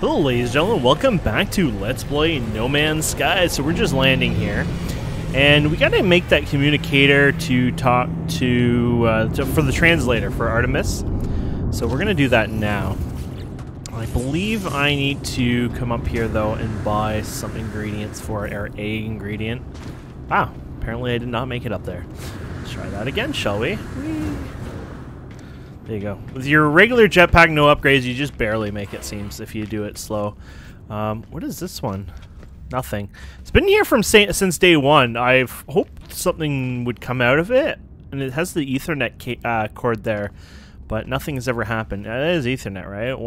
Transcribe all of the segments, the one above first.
Hello ladies and gentlemen, welcome back to Let's Play No Man's Sky. So we're just landing here, and we gotta make that communicator to talk to for the translator for Artemis. So we're gonna do that now. I believe I need to come up here though and buy some ingredients for our egg ingredient. Wow, apparently I did not make it up there. Let's try that again, shall we? There you go. With your regular jetpack, no upgrades, you just barely make it, seems, if you do it slow. What is this one? Nothing. It's been here from since day one. I've hoped something would come out of it, and it has the Ethernet cord there, but nothing has ever happened. That is Ethernet, right?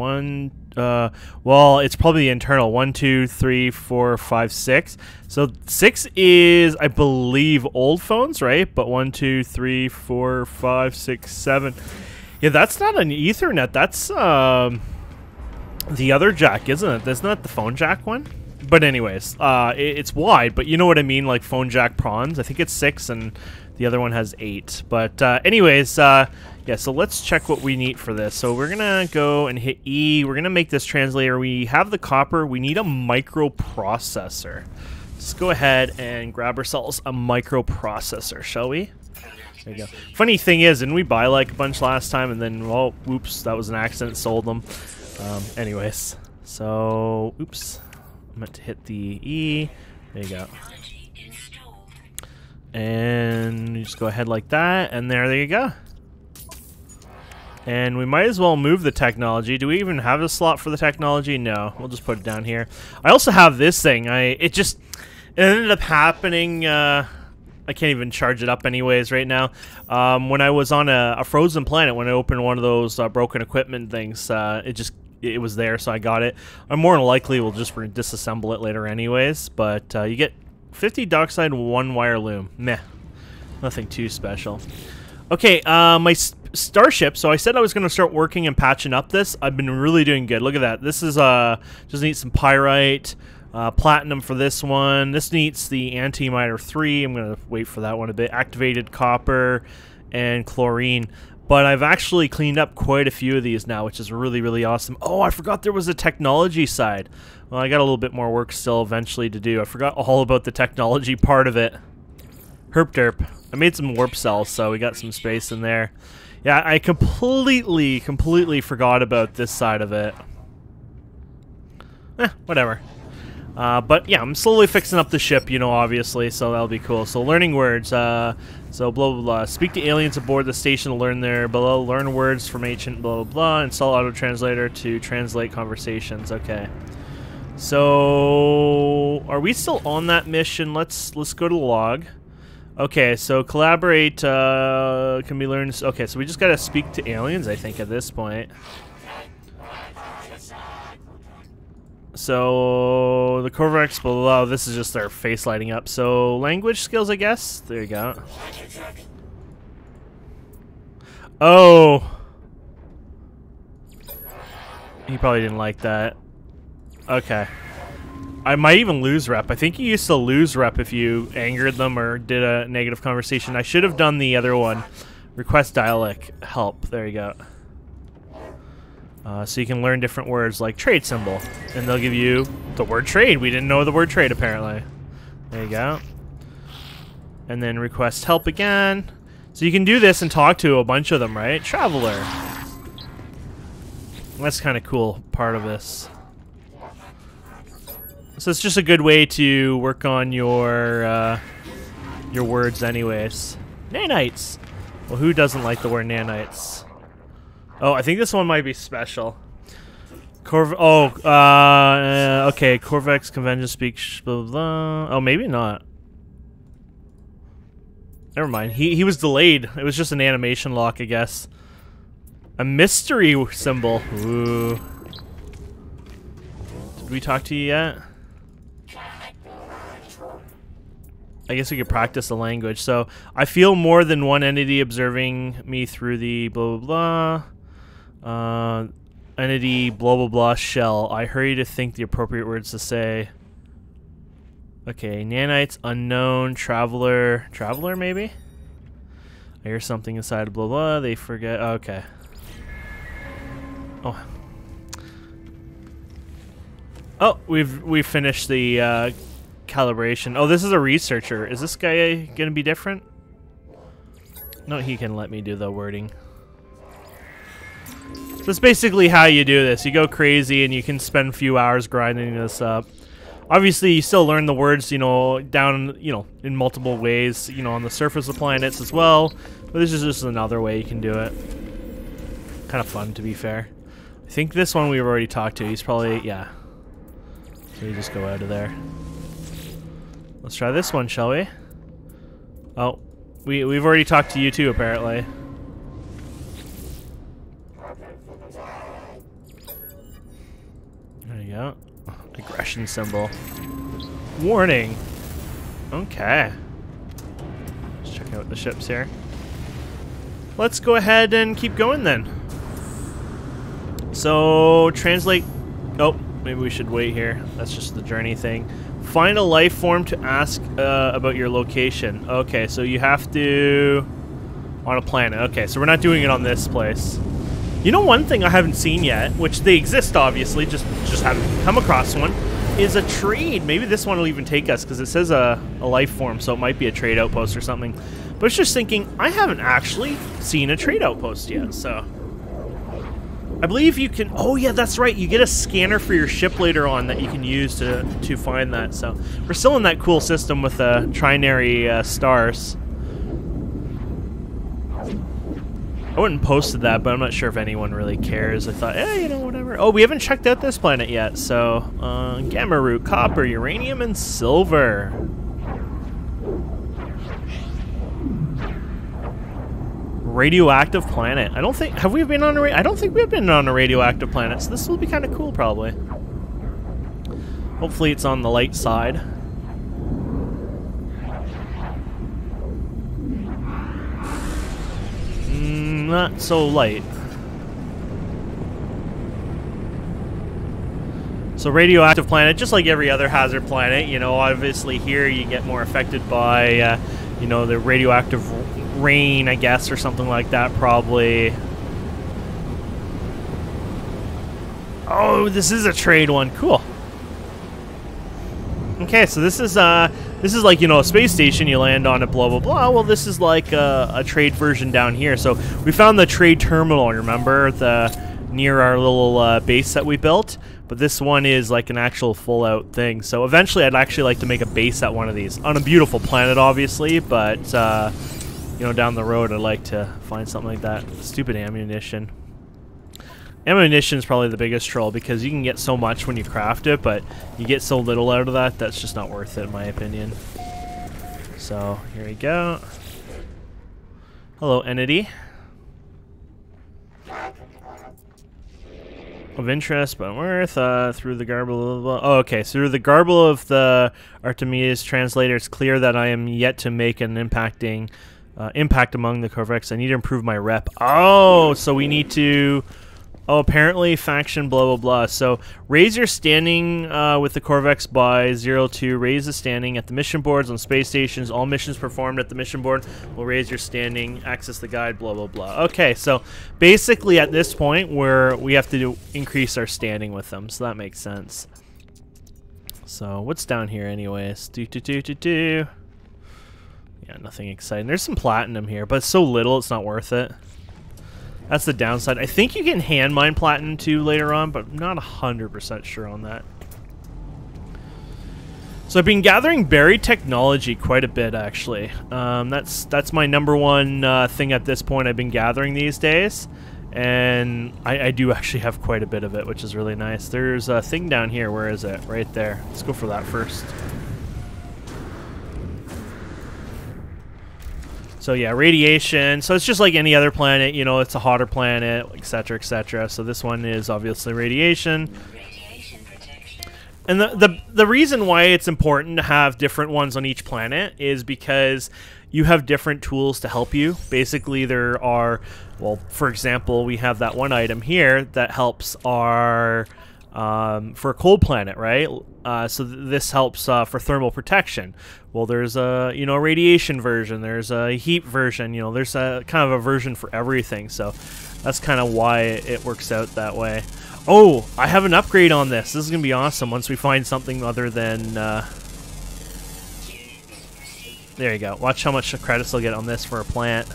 Well, it's probably the internal. 1, 2, 3, 4, 5, 6. So 6 is, I believe, old phones, right? But 1, 2, 3, 4, 5, 6, 7. Yeah, that's not an Ethernet. That's the other jack, isn't it? That's not the phone jack one. But anyways, it's wide, but you know what I mean, like phone jack prawns. I think it's 6, and the other one has 8. But anyways, yeah. So let's check what we need for this. So we're gonna go and hit E. We're gonna make this translator. We have the copper. We need a microprocessor. Let's go ahead and grab ourselves a microprocessor, shall we? There you go. Funny thing is, didn't we buy like a bunch last time and then, well, whoops, that was an accident, sold them. Anyways, so, oops, I meant to hit the E. There you go. And you just go ahead like that, and there you go. And we might as well move the technology. Do we even have a slot for the technology? No, we'll just put it down here. I also have this thing. It ended up happening, I can't even charge it up anyways right now. When I was on a frozen planet, when I opened one of those broken equipment things, it was there, so I got it. I more than likely will just disassemble it later anyways, but you get 50 dockside, 1 wire loom. Meh. Nothing too special. Okay, my starship, so I said I was going to start working and patching up this. I've been really doing good. Look at that. This is, just needs some pyrite. Platinum for this one. This needs the antimatter 3. I'm going to wait for that one a bit. Activated copper and chlorine. But I've actually cleaned up quite a few of these now, which is really, really awesome. Oh, I forgot there was a technology side. Well, I got a little bit more work still eventually to do. I forgot all about the technology part of it. Herp derp. I made some warp cells, so we got some space in there. Yeah, I completely forgot about this side of it. Whatever. But yeah, I'm slowly fixing up the ship, you know, obviously, so that'll be cool. So learning words, so blah, blah, blah. Speak to aliens aboard the station to learn their, blah, learn words from ancient, blah, blah, blah. Install auto-translator to translate conversations. Okay. So, are we still on that mission? Let's go to the log. Okay, so collaborate, can be learned. Okay, so we just gotta speak to aliens, I think, at this point. So, the Corvex below, this is just their face lighting up. So, language skills, I guess? There you go. Oh! He probably didn't like that. Okay. I might even lose rep. I think you used to lose rep if you angered them or did a negative conversation. I should have done the other one. Request dialect help. There you go. So you can learn different words like trade symbol, and they'll give you the word trade. We didn't know the word trade, apparently. There you go. And then request help again. So you can do this and talk to a bunch of them, right? Traveler. That's kind of cool part of this. So it's just a good way to work on your words anyways. Nanites. Well, who doesn't like the word nanites? Oh, I think this one might be special. Okay, Corvex convention speak blah, blah, blah. Oh, maybe not. Never mind. He was delayed. It was just an animation lock, I guess. A mystery symbol. Ooh. Did we talk to you yet? I guess we could practice the language. So, I feel more than one entity observing me through the blah, blah, blah. Entity blah blah blah shell. I hurry to think the appropriate words to say. Okay, nanites, unknown, traveler maybe? I hear something inside blah blah, they forget. Okay. Oh. Oh, we've finished the calibration. Oh, this is a researcher. Is this guy gonna be different? No, he can let me do the wording. So that's basically how you do this. You go crazy and you can spend a few hours grinding this up. Obviously, you still learn the words, you know, down, you know, in multiple ways, you know, on the surface of planets as well. But this is just another way you can do it. Kind of fun, to be fair. I think this one we've already talked to. He's probably, yeah. So we just go out of there. Let's try this one, shall we? Oh, we've already talked to you too, apparently. There you go. Aggression symbol. Warning. Okay. Let's check out the ships here. Let's go ahead and keep going then. So, translate. Oh, maybe we should wait here. That's just the journey thing. Find a life form to ask about your location. Okay, so you have to... on a planet. Okay, so we're not doing it on this place. You know, one thing I haven't seen yet, which they exist obviously, just haven't come across one, is a trade. Maybe this one will even take us, because it says a life form, so it might be a trade outpost or something. But I was just thinking, I haven't actually seen a trade outpost yet, so... I believe you can... Oh, yeah, that's right. You get a scanner for your ship later on that you can use to find that. So we're still in that cool system with the trinary stars. I wouldn't posted that, but I'm not sure if anyone really cares. I thought, you know, whatever. Oh, we haven't checked out this planet yet. So, gamma root, copper, uranium, and silver. Radioactive planet. I don't think... Have we been on a... I don't think we've been on a radioactive planet, so this will be kind of cool, probably. Hopefully it's on the light side. Not so light. So radioactive planet, just like every other hazard planet, you know, obviously here you get more affected by, you know, the radioactive rain, I guess, or something like that, probably. Oh, this is a trade one. Cool. Okay, so this is like, you know, a space station, you land on it, blah blah blah. Well, this is like a trade version down here. So we found the trade terminal, remember, near our little base that we built. But this one is like an actual full out thing. So eventually I'd actually like to make a base at one of these on a beautiful planet, obviously, but you know, down the road I'd like to find something like that. Stupid ammunition. Ammunition is probably the biggest troll, because you can get so much when you craft it, but you get so little out of that, that's just not worth it, in my opinion. So, here we go. Hello, entity. Of interest, but worth, through the garble of... Oh, okay, so through the garble of the Artemis translator, it's clear that I am yet to make an impact among the Corvex. I need to improve my rep. Oh, so we need to... Oh, apparently faction blah blah blah. So raise your standing with the Corvex by 0 to raise the standing at the mission boards on space stations. All missions performed at the mission board will raise your standing. Access the guide, blah blah blah. Okay, so basically at this point we have to increase our standing with them, so that makes sense. So what's down here anyways? Yeah, nothing exciting. There's some platinum here, but it's so little it's not worth it. That's the downside. I think you can hand mine platinum too later on, but I'm not 100% sure on that. So I've been gathering buried technology quite a bit, actually. That's my number one thing at this point I've been gathering these days. And I do actually have quite a bit of it, which is really nice. There's a thing down here. Where is it? Right there. Let's go for that first. So yeah, radiation. So it's just like any other planet, you know, it's a hotter planet, etc., etc. So this one is obviously radiation. And the reason why it's important to have different ones on each planet is because you have different tools to help you. Basically, there are, well, for example, we have that one item here that helps our for a cold planet, right? So this helps for thermal protection. Well, there's a, you know, radiation version, there's a heat version, you know, there's a kind of a version for everything. So that's kind of why it works out that way. Oh, I have an upgrade on this. This is going to be awesome once we find something other than... There you go. Watch how much credits I'll get on this for a plant.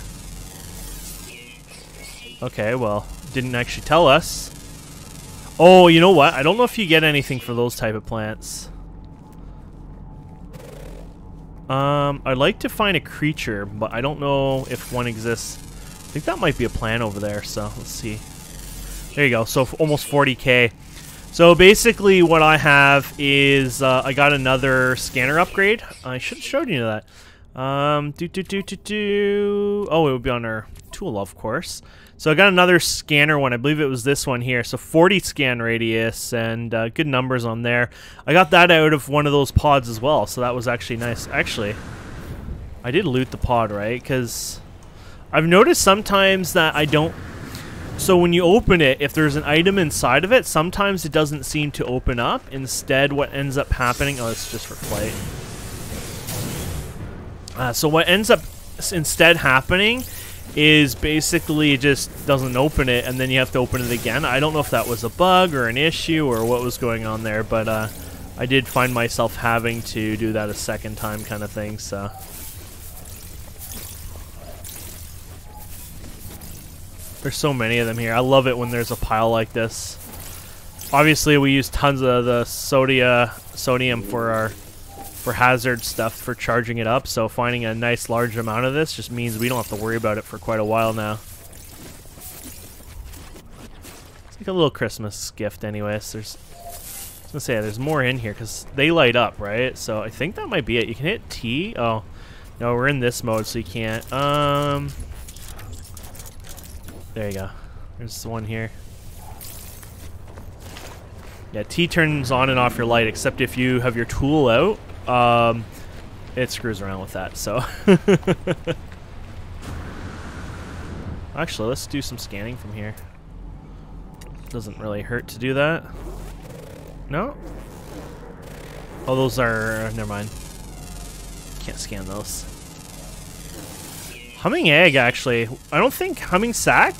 Okay, well, didn't actually tell us. Oh, you know what? I don't know if you get anything for those type of plants. I'd like to find a creature, but I don't know if one exists. I think that might be a plant over there, so let's see. There you go, so almost 40k. So basically what I have is I got another scanner upgrade. I should have showed you that. Oh, it would be on our tool, of course. So I got another scanner one. I believe it was this one here. So 40 scan radius and good numbers on there. I got that out of one of those pods as well, so that was actually nice. Actually, I did loot the pod, right? Because I've noticed sometimes that I don't... So when you open it, if there's an item inside of it, sometimes it doesn't seem to open up. Instead, what ends up happening... Oh, it's just for flight. So what ends up instead happening is basically it just doesn't open it, and then you have to open it again. I don't know if that was a bug or an issue or what was going on there, but I did find myself having to do that a second time kind of thing, so... There's so many of them here. I love it when there's a pile like this. Obviously, we use tons of the sodium for hazard stuff for charging it up, so finding a nice large amount of this just means we don't have to worry about it for quite a while now. It's like a little Christmas gift anyways. I was gonna say, there's more in here because they light up, right? So I think that might be it. You can hit T. Oh, no, we're in this mode, so you can't. There you go. There's one here. Yeah, T turns on and off your light, except if you have your tool out, it screws around with that, so. Actually, let's do some scanning from here. Doesn't really hurt to do that. No? Oh, those are... never mind. Can't scan those. Humming egg, actually. I don't think... Humming sack?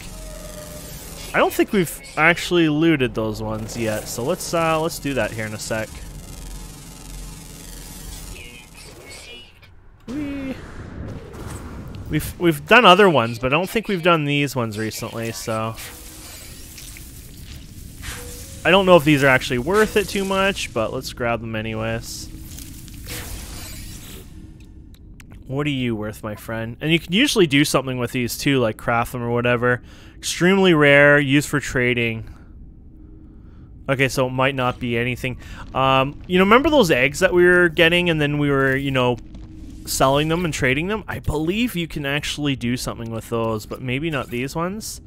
I don't think we've actually looted those ones yet, so let's do that here in a sec. We've done other ones, but I don't think we've done these ones recently, so... I don't know if these are actually worth it too much, but let's grab them anyways. What are you worth, my friend? And you can usually do something with these too, like craft them or whatever. Extremely rare, used for trading. Okay, so it might not be anything. You know, remember those eggs that we were getting and then we were, you know, selling them and trading them? I believe you can actually do something with those, but maybe not these ones.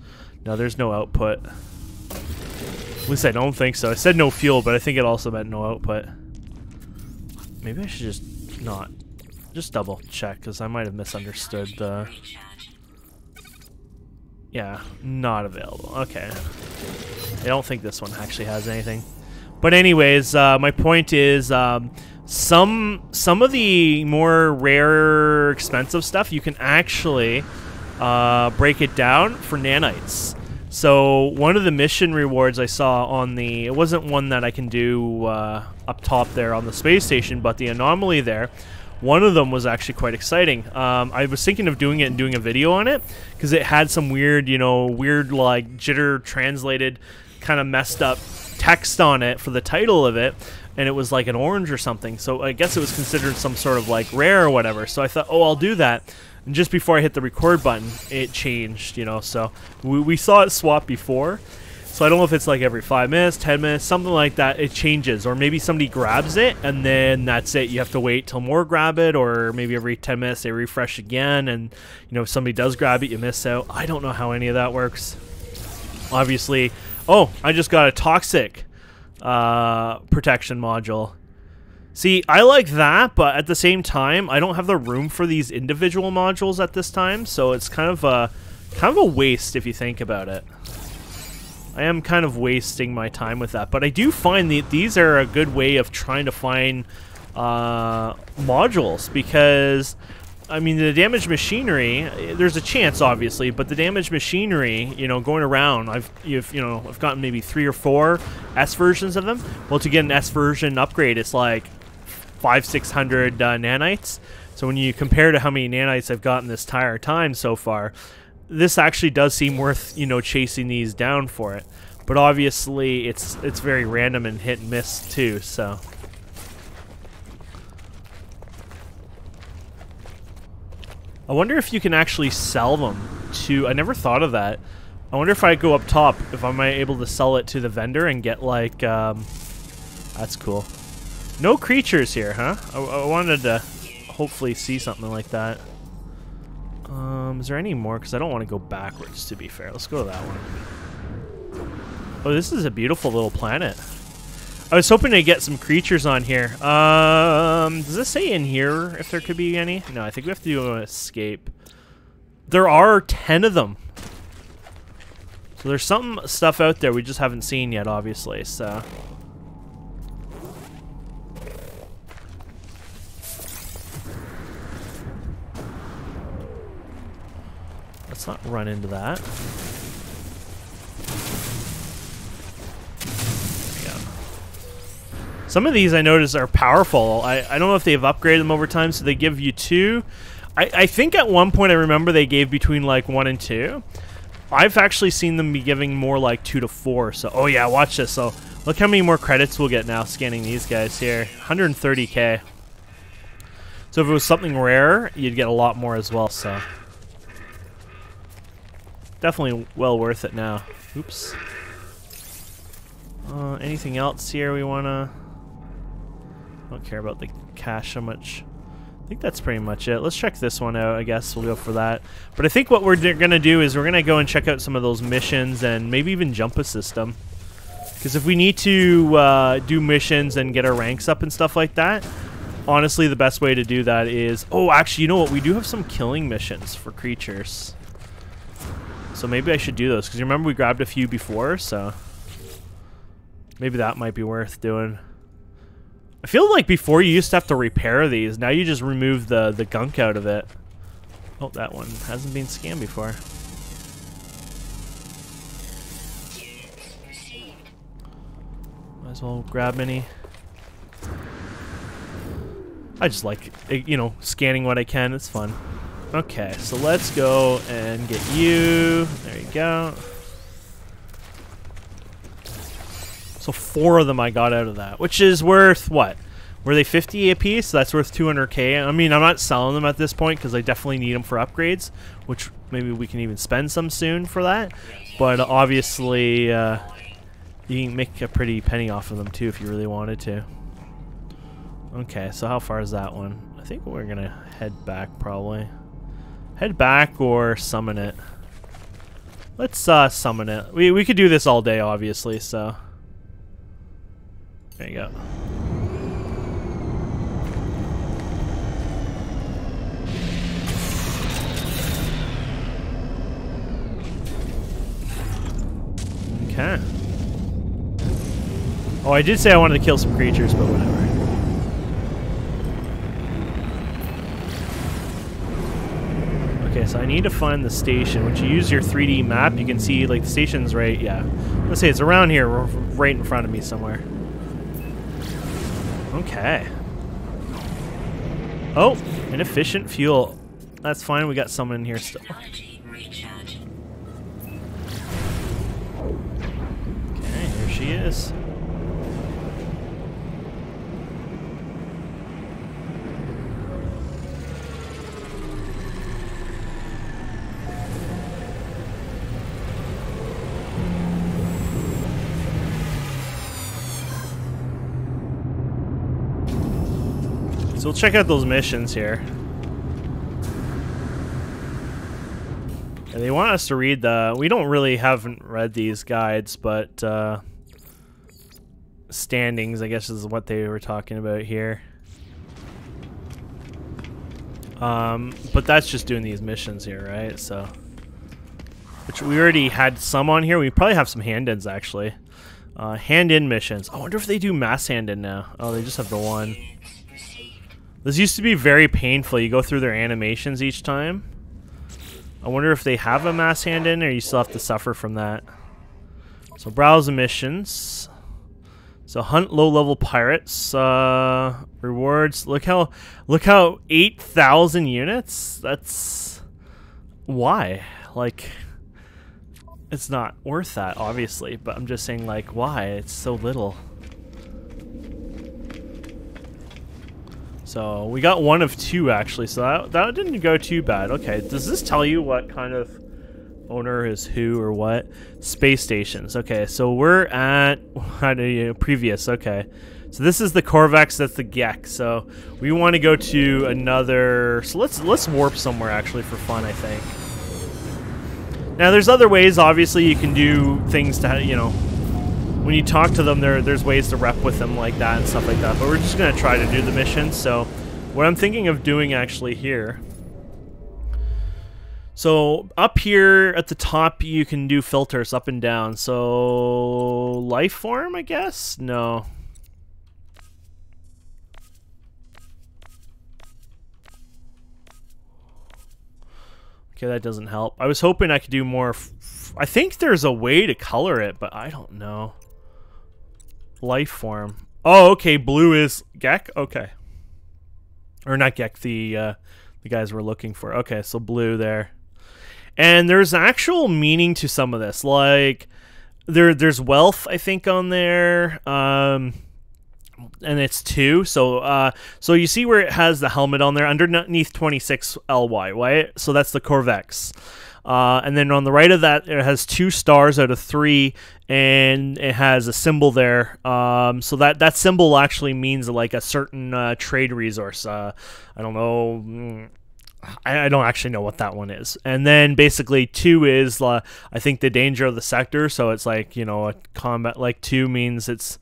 No, there's no output. At least I don't think so. I said no fuel, but I think it also meant no output. Maybe I should just not. Just double check, because I might have misunderstood the... Yeah, not available. Okay. I don't think this one actually has anything. But anyways, my point is, some of the more rare, expensive stuff, you can actually break it down for nanites. So one of the mission rewards I saw on the... It wasn't one that I can do up top there on the space station, but the anomaly there... One of them was actually quite exciting. I was thinking of doing it and doing a video on it because it had some weird, you know, like jitter translated kind of messed up text on it for the title of it, and it was like an orange or something. So I guess it was considered some sort of like rare or whatever. So I thought, oh, I'll do that. And just before I hit the record button, it changed, you know. So we saw it swap before. So I don't know if it's like every 5 minutes, 10 minutes, something like that, it changes. Or maybe somebody grabs it, and then that's it. You have to wait till more grab it, or maybe every 10 minutes they refresh again, and you know, if somebody does grab it, you miss out. I don't know how any of that works. Obviously, oh, I just got a toxic protection module. See, I like that, but at the same time, I don't have the room for these individual modules at this time, so it's kind of a waste if you think about it. I am kind of wasting my time with that, but I do find that these are a good way of trying to find modules, because I mean, the damaged machinery, there's a chance, obviously, but the damaged machinery, you know, going around, I've gotten maybe 3 or 4 S versions of them. Well, to get an S version upgrade, it's like 500-600 nanites. So when you compare to how many nanites I've gotten this entire time so far, this actually does seem worth, you know, chasing these down for it. But obviously, it's very random and hit and miss too, so. I wonder if you can actually sell them to... I never thought of that. I wonder if I go up top, if I'm able to sell it to the vendor and get, like, that's cool. No creatures here, huh? I wanted to hopefully see something like that. Is there any more? Because I don't want to go backwards, to be fair. Let's go to that one. Oh, this is a beautiful little planet. I was hoping to get some creatures on here. Does this say in here if there could be any? No, I think we have to do an escape. There are 10 of them. So there's some stuff out there we just haven't seen yet, obviously, so. Let's not run into that. Some of these I noticed are powerful. I don't know if they've upgraded them over time, so they give you 2. I think at one point I remember they gave between like 1 and 2. I've actually seen them be giving more like 2 to 4. So, oh yeah, watch this. So look how many more credits we'll get now scanning these guys here. 130k. So if it was something rare, you'd get a lot more as well, so. Definitely well worth it now. Oops. Anything else here we wanna... Don't care about the cash so much. I think that's pretty much it. Let's check this one out. I guess we'll go for that. But I think what we're gonna do is we're gonna go and check out some of those missions and maybe even jump a system. Because if we need to do missions and get our ranks up and stuff like that, honestly, the best way to do that is... Oh, actually, you know what? We do have some killing missions for creatures. So maybe I should do those. Because you remember we grabbed a few before, so... Maybe that might be worth doing. I feel like before you used to have to repair these. Now you just remove the gunk out of it. Oh, that one hasn't been scanned before. Might as well grab any. I just like, you know, scanning what I can. It's fun. Okay, so let's go and get you. There you go. So 4 of them I got out of that, which is worth what? Were they 50 a piece? So that's worth 200k. I mean, I'm not selling them at this point because I definitely need them for upgrades, which maybe we can even spend some soon for that. But obviously, you can make a pretty penny off of them too if you really wanted to. Okay, so how far is that one? I think we're gonna head back probably. Head back or summon it. Let's summon it. We could do this all day, obviously, so. There you go. Okay. Oh, I did say I wanted to kill some creatures, but whatever. Okay, so I need to find the station. Once you use your 3D map, you can see, like, the station's right, yeah. Let's say it's around here, right in front of me somewhere. Okay. Oh, inefficient fuel. That's fine, we got someone in here still. Okay, here she is. So we'll check out those missions here. And they want us to read the... We don't really haven't read these guides, but standings, I guess, is what they were talking about here. But that's just doing these missions here, right? So, which we already had some on here. We probably have some hand-ins, actually. Hand-in missions. I wonder if they do mass hand-in now. Oh, they just have the one. This used to be very painful. You go through their animations each time. I wonder if they have a mass hand in, or you still have to suffer from that. So browse emissions. So hunt low-level pirates. Rewards. Look how 8,000 units. That's why. Like, it's not worth that, obviously. But I'm just saying, like, why? It's so little. So we got 1 of 2 actually, so that didn't go too bad. Okay, does this tell you what kind of owner is who or what? Space stations. Okay, so we're at previous. Okay, so this is the Corvex. That's the Gek. So we want to go to another. So let's warp somewhere actually for fun. I think. Now there's other ways. Obviously, you can do things to when you talk to them, there's ways to rep with them like that and stuff like that. But we're just going to try to do the mission. So what I'm thinking of doing actually here. So up here at the top, you can do filters up and down. So life form, I guess? No. Okay, that doesn't help. I was hoping I could do more. I think there's a way to color it, but I don't know. Life form. Oh, okay. Blue is Gek. Okay, or not Gek. The guys we're looking for. Okay, so blue there, and there's actual meaning to some of this. Like there's wealth, I think, on there. And it's 2. So so you see where it has the helmet on there underneath 26 LY, right? So that's the Corvex. And then on the right of that, it has 2 stars out of 3, and it has a symbol there. So that symbol actually means like a certain trade resource. I don't know. I don't actually know what that one is. And then basically 2 is I think the danger of the sector. So it's like a combat. Like 2 means it's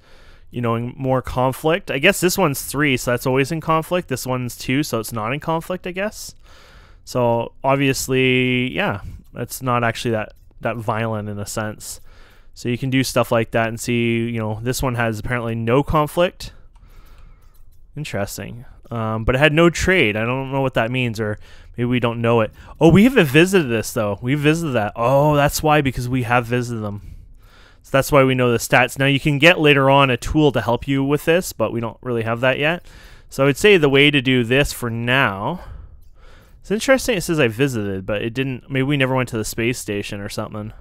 in more conflict. I guess this one's 3, so that's always in conflict. This one's 2, so it's not in conflict, I guess. So obviously, yeah, it's not actually that violent in a sense. So you can do stuff like that and see, this one has apparently no conflict. Interesting. But it had no trade. I don't know what that means, or maybe we don't know it. Oh, we haven't visited this, though. We visited that. Oh, that's why, because we have visited them. So that's why we know the stats. Now, you can get later on a tool to help you with this, but we don't really have that yet. So I would say the way to do this for now... It's interesting it says I visited, but it didn't... Maybe we never went to the space station or something.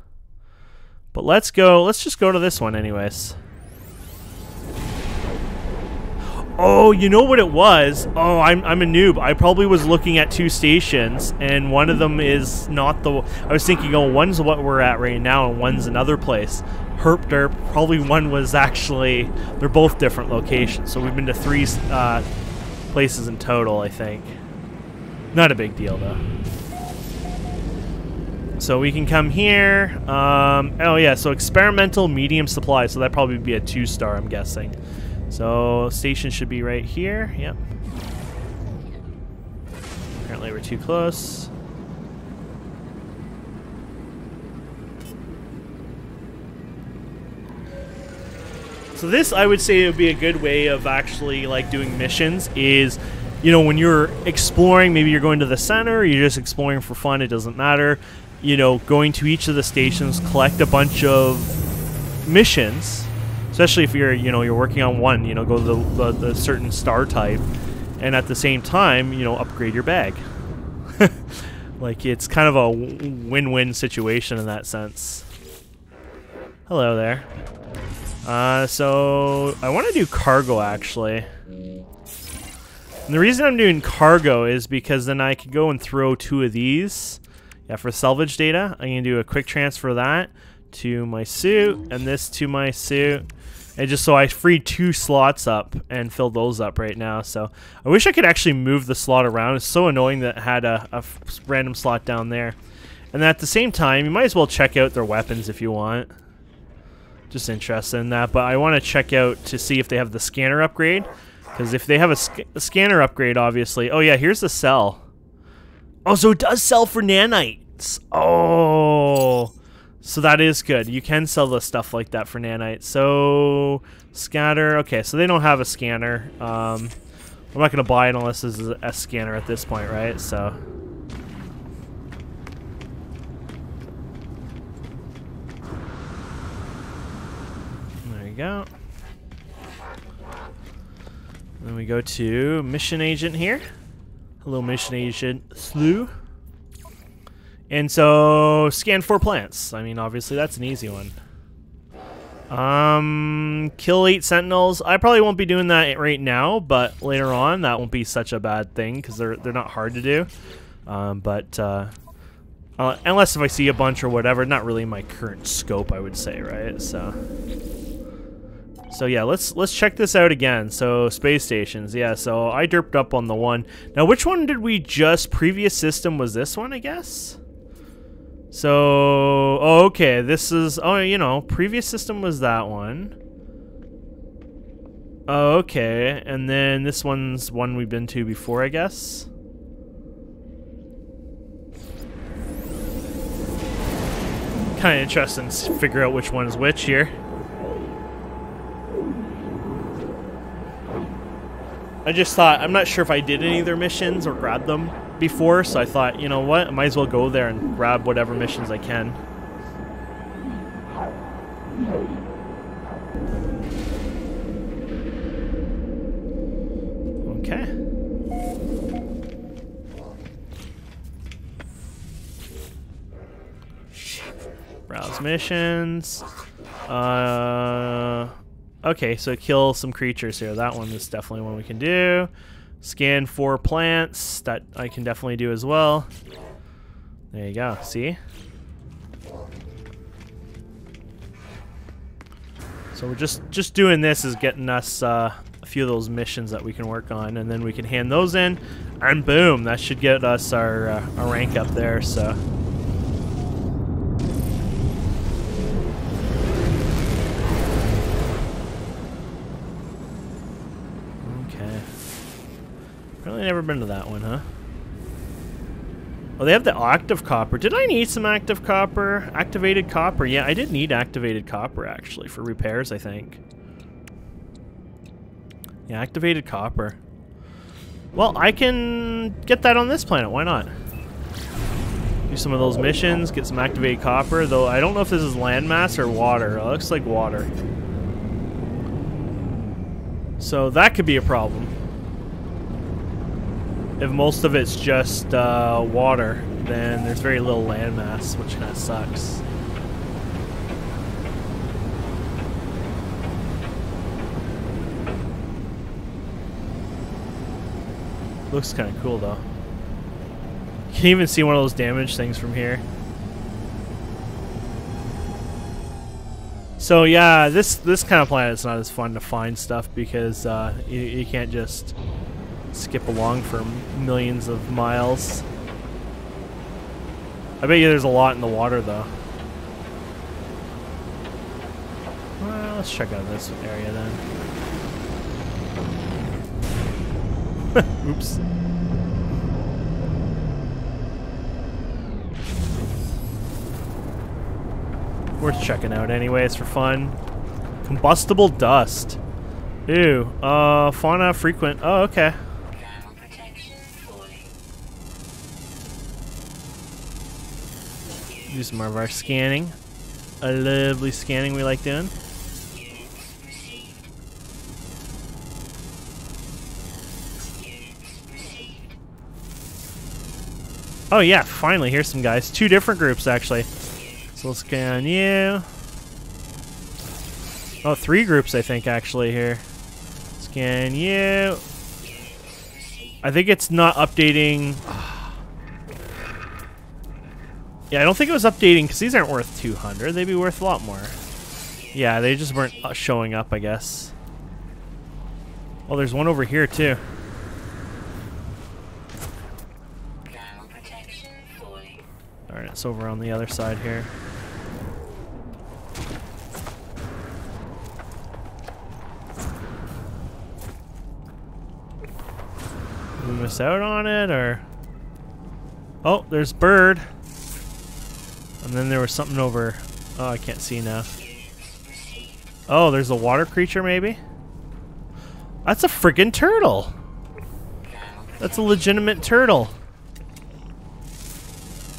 But let's just go to this one anyways. Oh, you know what it was? Oh, I'm a noob. I probably was looking at 2 stations, and one of them is not the... I was thinking, oh, one's what we're at right now, and one's another place. Herp derp. Probably one was actually... They're both different locations. So we've been to 3 places in total, I think. Not a big deal, though. So we can come here. Oh, yeah, so experimental medium supply. So that'd probably be a 2-star, I'm guessing. So station should be right here. Yep. Apparently we're too close. So this, I would say, would be a good way of actually like doing missions is... when you're exploring, maybe you're going to the center, you're just exploring for fun, it doesn't matter. Going to each of the stations, collect a bunch of missions, especially if you're working on one, go to the certain star type, and at the same time, upgrade your bag. Like, it's kind of a win-win situation in that sense. Hello there. So I want to do cargo, actually. And the reason I'm doing cargo is because then I can go and throw 2 of these. Yeah, for salvage data, I'm going to do a quick transfer of that to my suit, and this to my suit. And just so I freed 2 slots up and filled those up right now. So I wish I could actually move the slot around. It's so annoying that it had a random slot down there. And at the same time, you might as well check out their weapons if you want. Just interested in that. But I want to check out to see if they have the scanner upgrade. Because if they have a scanner upgrade, obviously... Oh, yeah, here's the cell. Oh, so it does sell for nanites. Oh, so that is good. You can sell the stuff like that for nanites. So, scatter. Okay, so they don't have a scanner. I'm not gonna buy it unless this is an S scanner at this point, right? So. There you go. Then we go to mission agent here. Hello, mission agent Slew. And so, scan 4 plants. I mean, obviously that's an easy one. Kill 8 sentinels. I probably won't be doing that right now, but later on that won't be such a bad thing because they're not hard to do. Unless if I see a bunch or whatever, not really my current scope, I would say, right? So yeah, let's check this out again. So space stations, yeah. So I derped up on the one. Now, which one did we just? Previous system was this one, I guess. So, oh, okay, this is, oh, you know, previous system was that one. Oh, okay, and then this one's one we've been to before, I guess. Kind of interesting to figure out which one is which here. I just thought, I'm not sure if I did any of their missions or grabbed them before, so I thought, you know what, I might as well go there and grab whatever missions I can. Okay. Browse missions. Okay, so kill some creatures here. That one is definitely one we can do. Scan 4 plants. That I can definitely do as well. There you go. See? So we're just doing this is getting us a few of those missions that we can work on, and then we can hand those in, and boom, that should get us our rank up there. So. Really never been to that one, huh? Oh, they have the active copper. Did I need some active copper? Activated copper? Yeah, I did need activated copper, actually, for repairs, I think. Yeah, activated copper. Well, I can get that on this planet. Why not? Do some of those missions, get some activated copper, though I don't know if this is landmass or water. It looks like water. So that could be a problem. If most of it's just water, then there's very little landmass, which kind of sucks. Looks kind of cool, though. You can even see one of those damage things from here. So yeah, this kind of planet's not as fun to find stuff because you can't just skip along for millions of miles. I bet you there's a lot in the water, though. Well, let's check out this area then. Oops. Worth checking out anyways for fun. Combustible dust. Ew. Fauna frequent. Oh, okay. Do some more of our scanning. A lovely scanning we like doing. Oh yeah, finally, here's some guys. 2 different groups, actually. So let's scan you. Oh, 3 groups, I think, actually, here. Scan you. I think it's not updating. Yeah, I don't think it was updating because these aren't worth 200. They'd be worth a lot more. Yeah, they just weren't showing up, I guess. Oh, there's one over here, too. Alright, it's over on the other side here. Did we miss out on it, or? Oh, there's bird. And then there was something over. Oh, I can't see now. Oh, there's a water creature, maybe? That's a friggin' turtle. That's a legitimate turtle.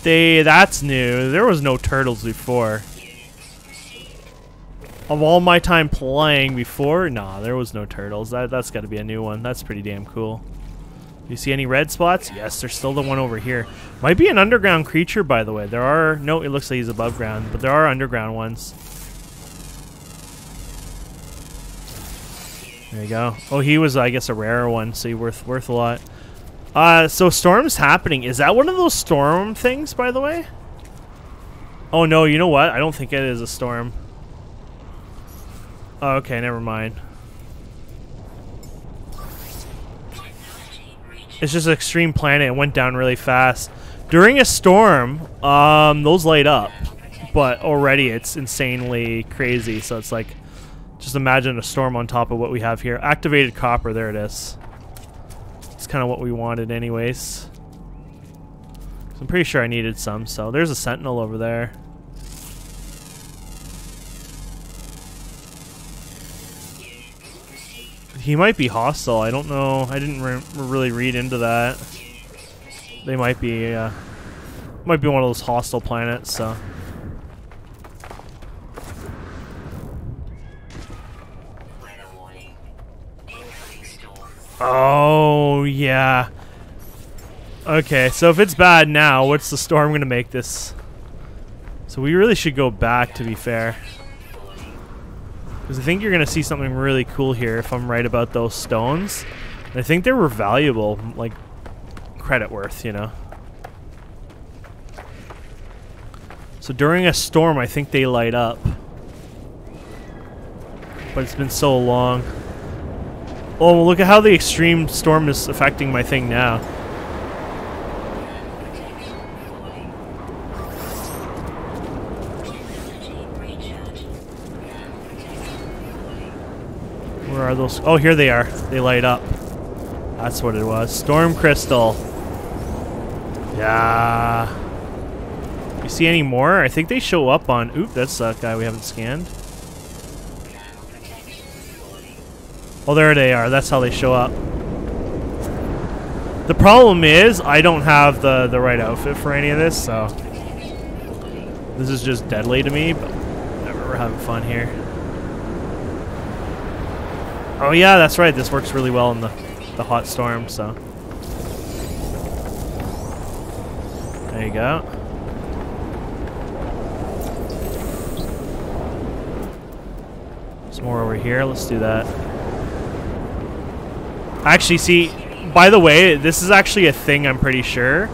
That's new. There was no turtles before. Of all my time playing before, nah, there was no turtles. That's got to be a new one. That's pretty damn cool. You see any red spots? Yes, there's still the one over here. Might be an underground creature, by the way. There are... No, it looks like he's above ground, but there are underground ones. There you go. Oh, he was, I guess, a rarer one, so he's worth a lot. So storm's happening. Is that one of those storm things, by the way? Oh, no, you know what? I don't think it is a storm. Oh, okay, never mind. It's just an extreme planet. It went down really fast. During a storm, those light up. But already it's insanely crazy. So it's like, just imagine a storm on top of what we have here. Activated copper, there it is. It's kind of what we wanted anyways. So I'm pretty sure I needed some. So there's a sentinel over there. He might be hostile. I don't know. I didn't really read into that. They might be one of those hostile planets. So. Oh yeah. Okay, so if it's bad now, what's the storm gonna make this? So we really should go back, to be fair. Because I think you're going to see something really cool here if I'm right about those stones. And I think they were valuable, like credit worth, you know. So during a storm, I think they light up. But it's been so long. Oh, well, look at how the extreme storm is affecting my thing now. Where are those? Oh, here they are. They light up. That's what it was. Storm crystal. Yeah. You see any more? I think they show up on... Oop, that's a guy we haven't scanned. Oh, there they are. That's how they show up. The problem is, I don't have the right outfit for any of this, so... This is just deadly to me, but we're having fun here. Oh yeah, that's right. This works really well in the hot storm, so. There you go. There's more over here. Let's do that. Actually, see, by the way, this is actually a thing, I'm pretty sure.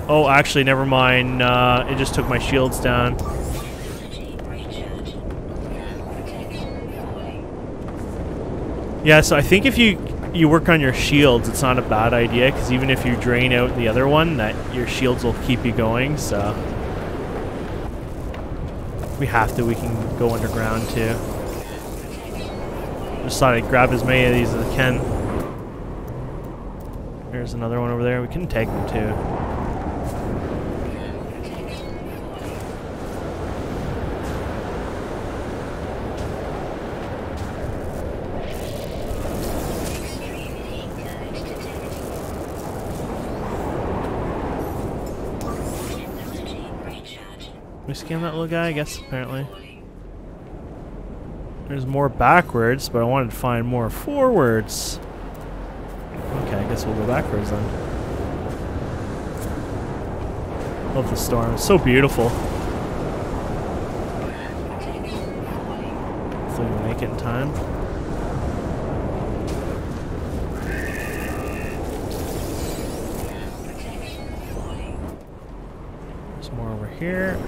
Oh, actually, never mind. It just took my shields down. Yeah, so I think if you work on your shields, it's not a bad idea, because even if you drain out the other one, that your shields will keep you going, so. If we have to, we can go underground too. Just thought I'd grab as many of these as I can. There's another one over there. We can take them too. We scan that little guy, I guess, apparently. There's more backwards, but I wanted to find more forwards. Okay, I guess we'll go backwards then. Love the storm. It's so beautiful. Hopefully we'll make it in time. There's more over here.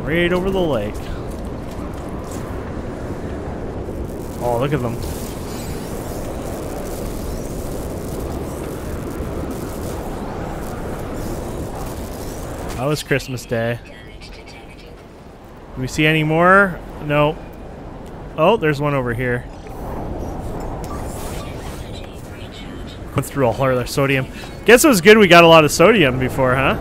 Right over the lake. Oh, look at them. That was Christmas Day. Do we see any more? No. Oh, there's one over here. Went through all our sodium. Guess it was good we got a lot of sodium before, huh?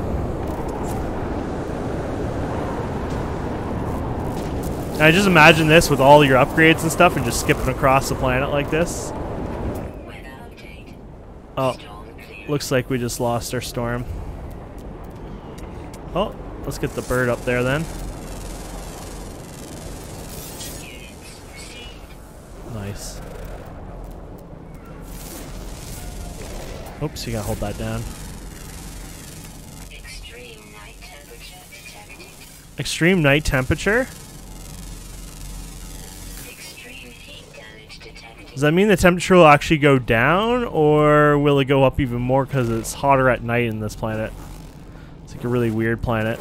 I just imagine this with all your upgrades and stuff and just skipping across the planet like this. Oh, looks like we just lost our storm. Oh, let's get the bird up there then. Nice. Oops, you gotta hold that down. Extreme night temperature detected. Extreme night temperature? Extreme heat damage detected. Does that mean the temperature will actually go down, or will it go up even more because it's hotter at night in this planet? It's like a really weird planet.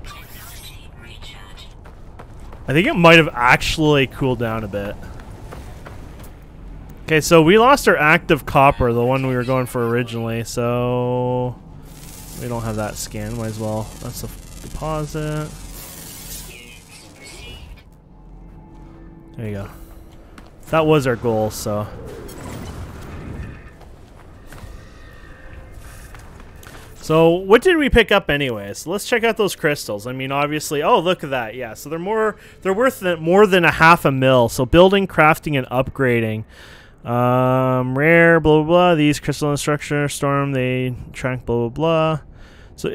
Technology recharge. I think it might have actually cooled down a bit. Okay, so we lost our active copper, the one we were going for originally, so we don't have that scan. Might as well. That's a deposit. There you go. That was our goal, so. So what did we pick up anyways? Let's check out those crystals. I mean, obviously, oh, look at that. Yeah, so they're worth more than a $500,000. So building, crafting, and upgrading. Rare, blah, blah, blah. These crystalline structure, storm, they track, blah, blah, blah. So,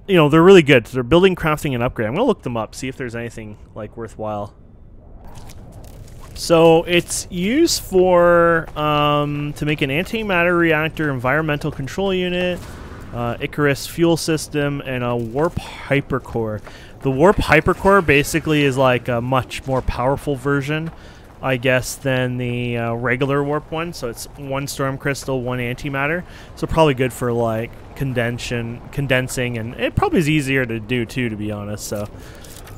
you know, they're really good. They're building, crafting, and upgrade. I'm going to look them up, see if there's anything, like, worthwhile. So, it's used for, to make an antimatter reactor, environmental control unit, Icarus fuel system, and a warp hypercore. The warp hypercore basically is like a much more powerful version, I guess, than the regular warp one. So it's one storm crystal, one antimatter. So probably good for like condensing, and it probably is easier to do too, to be honest. So,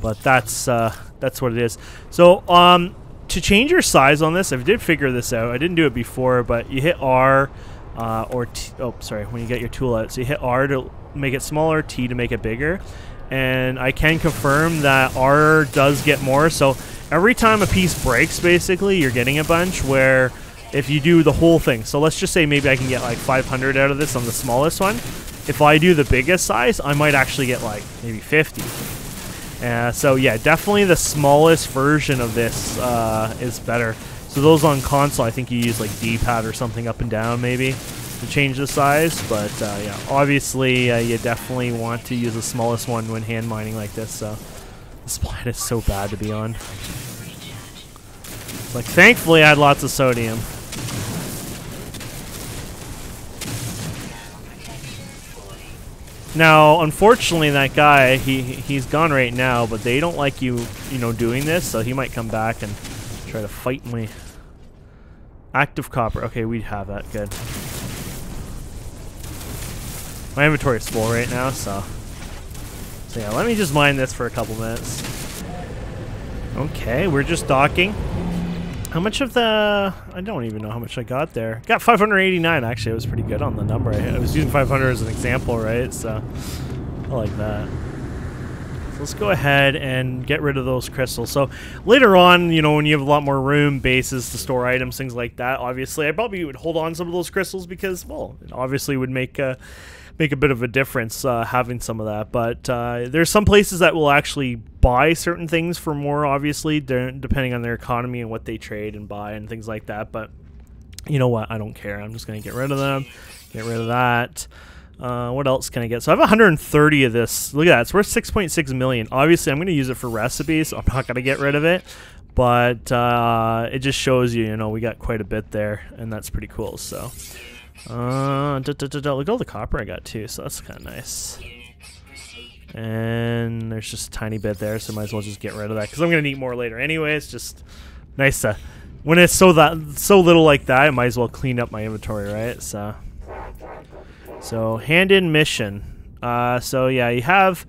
but that's what it is. So to change your size on this, I did figure this out. I didn't do it before, but you hit R when you get your tool out. So you hit R to make it smaller, T to make it bigger. And I can confirm that R does get more. So every time a piece breaks, basically, you're getting a bunch, where if you do the whole thing, so let's just say maybe I can get like 500 out of this on the smallest one. If I do the biggest size, I might actually get like maybe 50. So yeah, definitely the smallest version of this is better. So those on console, I think you use like D-pad or something up and down maybe to change the size. But yeah, obviously you definitely want to use the smallest one when hand mining like this. So this planet is so bad to be on. Like, thankfully I had lots of sodium. Now, unfortunately, that guy, he's gone right now, but they don't like you know, doing this, so he might come back and try to fight me. Active copper. Okay, we have that. Good. My inventory is full right now, so yeah, let me just mine this for a couple minutes. Okay, we're just docking. How much of the... I don't even know how much I got there. Got 589, actually. It was pretty good on the number. I was using 500 as an example, right? So I like that. So let's go ahead and get rid of those crystals. So later on, you know, when you have a lot more room, bases to store items, things like that, obviously, I probably would hold on some of those crystals because, well, it obviously would make a bit of a difference having some of that. But there's some places that will actually buy certain things for more, obviously, depending on their economy and what they trade and buy and things like that. But you know what? I don't care. I'm just going to get rid of them. Get rid of that. What else can I get? So I have 130 of this. Look at that. It's worth 6.6 million. Obviously, I'm going to use it for recipes, so I'm not going to get rid of it. But it just shows you, you know, we got quite a bit there, and that's pretty cool. So look at all the copper I got too, so that's kind of nice. And there's just a tiny bit there, so might as well just get rid of that because I'm gonna need more later anyway. It's just nice to, when it's so little like that, I might as well clean up my inventory, right? So hand in mission. So yeah, you have.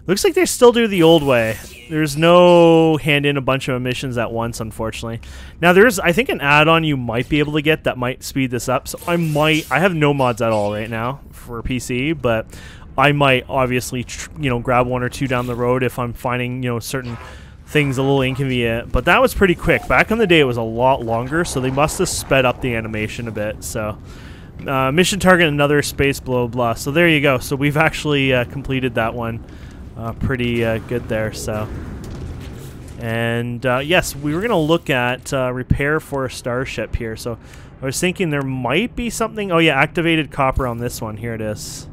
Looks like they still do the old way. There's no hand in a bunch of missions at once, unfortunately. Now there's, I think, an add-on you might be able to get that might speed this up. So I have no mods at all right now for PC, but I might obviously, you know, grab one or two down the road if I'm finding, you know, certain things a little inconvenient. But that was pretty quick. Back in the day, it was a lot longer, so they must have sped up the animation a bit. So mission target, another space, blah blah. So there you go. So we've actually completed that one. pretty good there. So, and yes, we were gonna look at repair for a starship here. So I was thinking there might be something. Oh yeah, activated copper on this one. Here it is.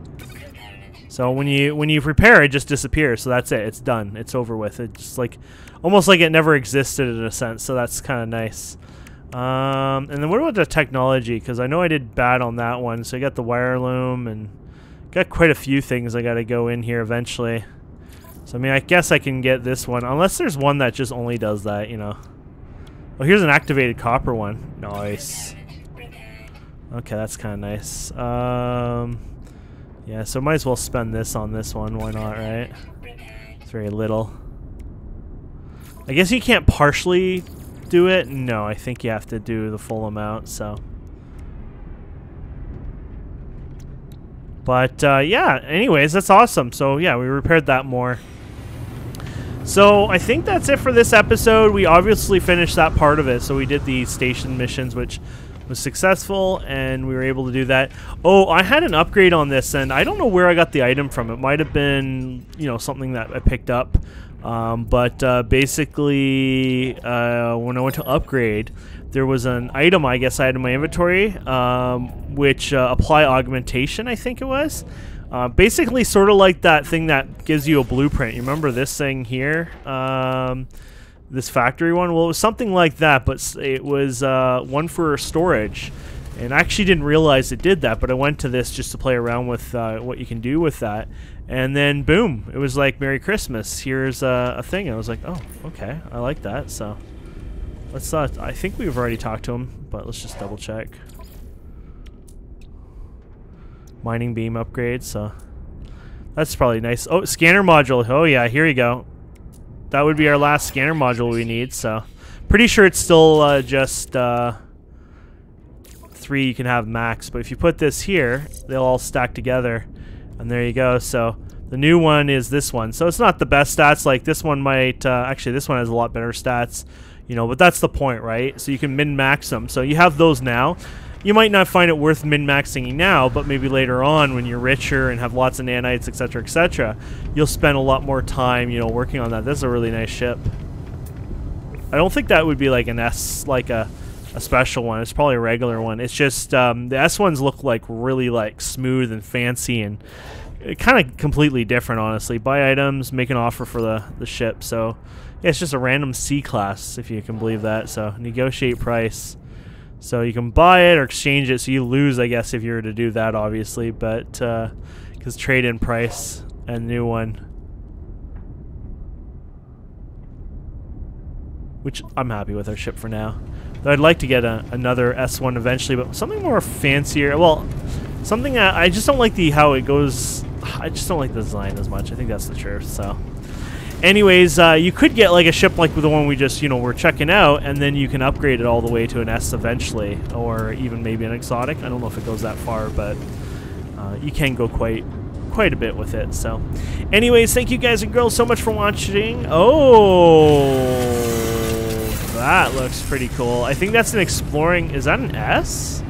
So when you repair it, just disappears. So that's it. It's done. It's over with. It's just like almost like it never existed in a sense. So that's kind of nice. And then what about the technology? Because I know I did bad on that one. So I got the wire loom and got quite a few things I got to go in here eventually. So I mean, I guess I can get this one unless there's one that just only does that, you know. Oh, here's an activated copper one. Nice. Okay, that's kind of nice. Yeah, so might as well spend this on this one. Why not, right? It's very little. I guess you can't partially do it. No, I think you have to do the full amount, so. But, yeah, anyways, that's awesome. So, yeah, we repaired that more. So, I think that's it for this episode. We obviously finished that part of it. So, we did the station missions, which was successful, and we were able to do that. Oh, I had an upgrade on this, and I don't know where I got the item from. It might have been, you know, something that I picked up. But basically, when I went to upgrade, there was an item I guess I had in my inventory, which apply augmentation, I think it was. Basically, sort of like that thing that gives you a blueprint. You remember this thing here? This factory one? Well, it was something like that, but it was one for storage. And I actually didn't realize it did that, but I went to this just to play around with what you can do with that. And then, boom, it was like, Merry Christmas. Here's a thing. I was like, oh, okay, I like that. So let's, I think we've already talked to him, but let's just double check. Mining beam upgrade, so that's probably nice. Oh, scanner module. Oh, yeah, here you go. That would be our last scanner module we need, so pretty sure it's still just 3 you can have max, but if you put this here, they'll all stack together, and there you go. So the new one is this one, so it's not the best stats. Like this one might actually, this one has a lot better stats, you know, but that's the point, right? So you can min-max them. So you have those now. You might not find it worth min-maxing now, but maybe later on when you're richer and have lots of nanites, etc., you'll spend a lot more time, you know, working on that. This is a really nice ship. I don't think that would be like an S, like a special one. It's probably a regular one. It's just the S ones look like really like smooth and fancy and kind of completely different, honestly. Buy items, make an offer for the ship. So yeah, it's just a random C class, if you can believe that. So negotiate price. So you can buy it or exchange it, so you lose, I guess, if you were to do that, obviously. But because trade-in price and new one, which I'm happy with our ship for now. Though I'd like to get another S1 eventually, but something more fancier. Well, something that I just don't like how it goes. I just don't like the design as much. I think that's the truth. So. Anyways, you could get like a ship like the one we just, you know, we're checking out, and then you can upgrade it all the way to an S eventually, or even maybe an exotic. I don't know if it goes that far, but you can go quite a bit with it. So, anyways, thank you guys and girls so much for watching. Oh, that looks pretty cool. I think that's an exploring. Is that an S?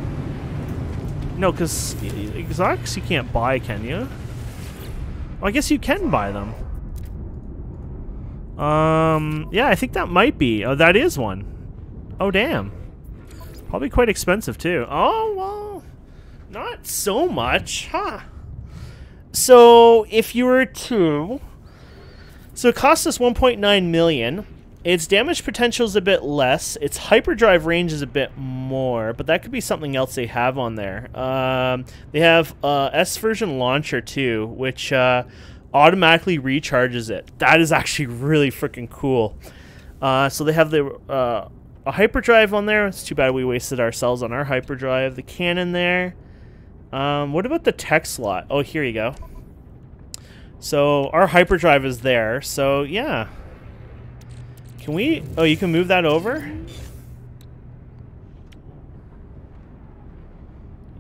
No, because exotics you can't buy, can you? Well, I guess you can buy them. Yeah, I think that might be. Oh, that is one. Oh, damn. Probably quite expensive, too. Oh, well, not so much, huh? So, if you were to... So, it costs us 1.9 million. Its damage potential is a bit less. Its hyperdrive range is a bit more, but that could be something else they have on there. They have S version launcher, too, which... automatically recharges it. That is actually really freaking cool. So they have a hyperdrive on there. It's too bad we wasted ourselves on our hyperdrive. The cannon there. What about the tech slot? Oh, here you go. So our hyperdrive is there. So yeah. Can we... Oh, you can move that over?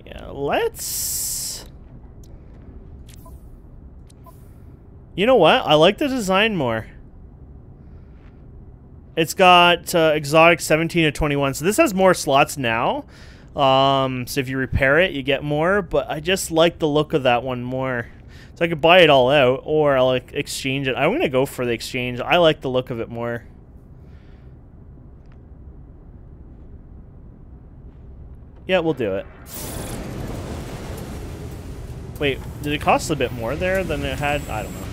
Yeah, let's... You know what? I like the design more. It's got exotic 17 to 21. So this has more slots now. So if you repair it, you get more. But I just like the look of that one more. So I could buy it all out, or I'll like, exchange it. I'm going to go for the exchange. I like the look of it more. Yeah, we'll do it. Wait, did it cost a bit more there than it had? I don't know.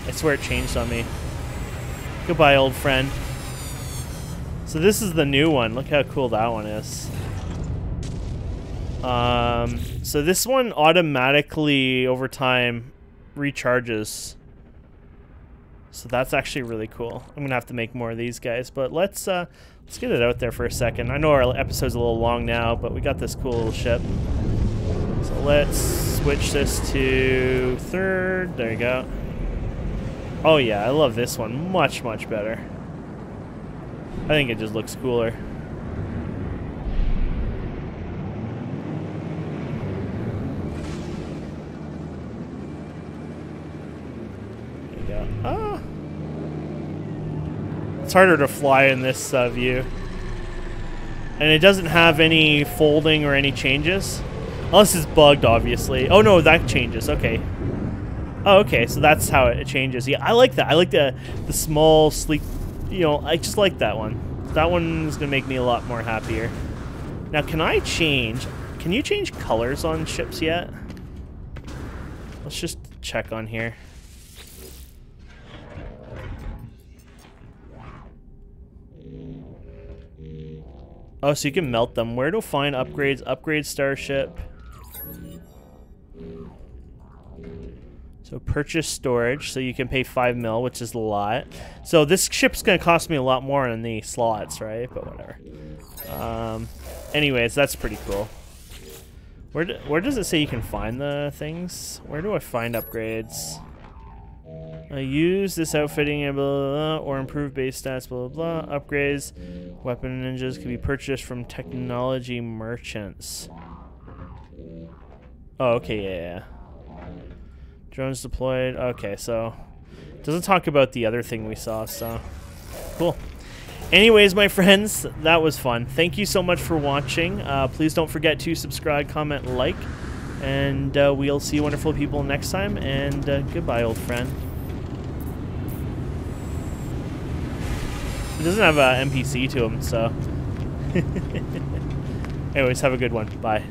I swear it changed on me. Goodbye, old friend. So this is the new one. Look how cool that one is. So this one automatically, over time, recharges. So that's actually really cool. I'm gonna have to make more of these guys, but let's get it out there for a second. I know our episode's a little long now, but we got this cool little ship. So let's switch this to 3rd. There you go. Oh yeah, I love this one much, much better. I think it just looks cooler. There you go. Ah. It's harder to fly in this view. And it doesn't have any folding or any changes. Unless it's bugged, obviously. Oh no, that changes. Okay. Oh, okay, so that's how it changes. Yeah, I like that. I like the small, sleek, you know, I just like that one. That one is going to make me a lot more happier. Now, can you change colors on ships yet? Let's just check on here. Oh, so you can melt them. Where to find upgrades? Upgrade starship. So purchase storage, so you can pay 5 mil, which is a lot. So this ship's gonna cost me a lot more than the slots, right? But whatever. Anyways, that's pretty cool. Where does it say you can find the things? Where do I find upgrades? Use this outfitting, blah, blah, blah, or improve base stats, blah, blah, blah. Upgrades. Weapon ninjas can be purchased from technology merchants. Oh, okay, yeah. Drones deployed. Okay, so it doesn't talk about the other thing we saw, so cool. Anyways, my friends, that was fun. Thank you so much for watching. Please don't forget to subscribe, comment, like, and we'll see you wonderful people next time, and goodbye, old friend. It doesn't have an NPC to him, so. Anyways, have a good one. Bye.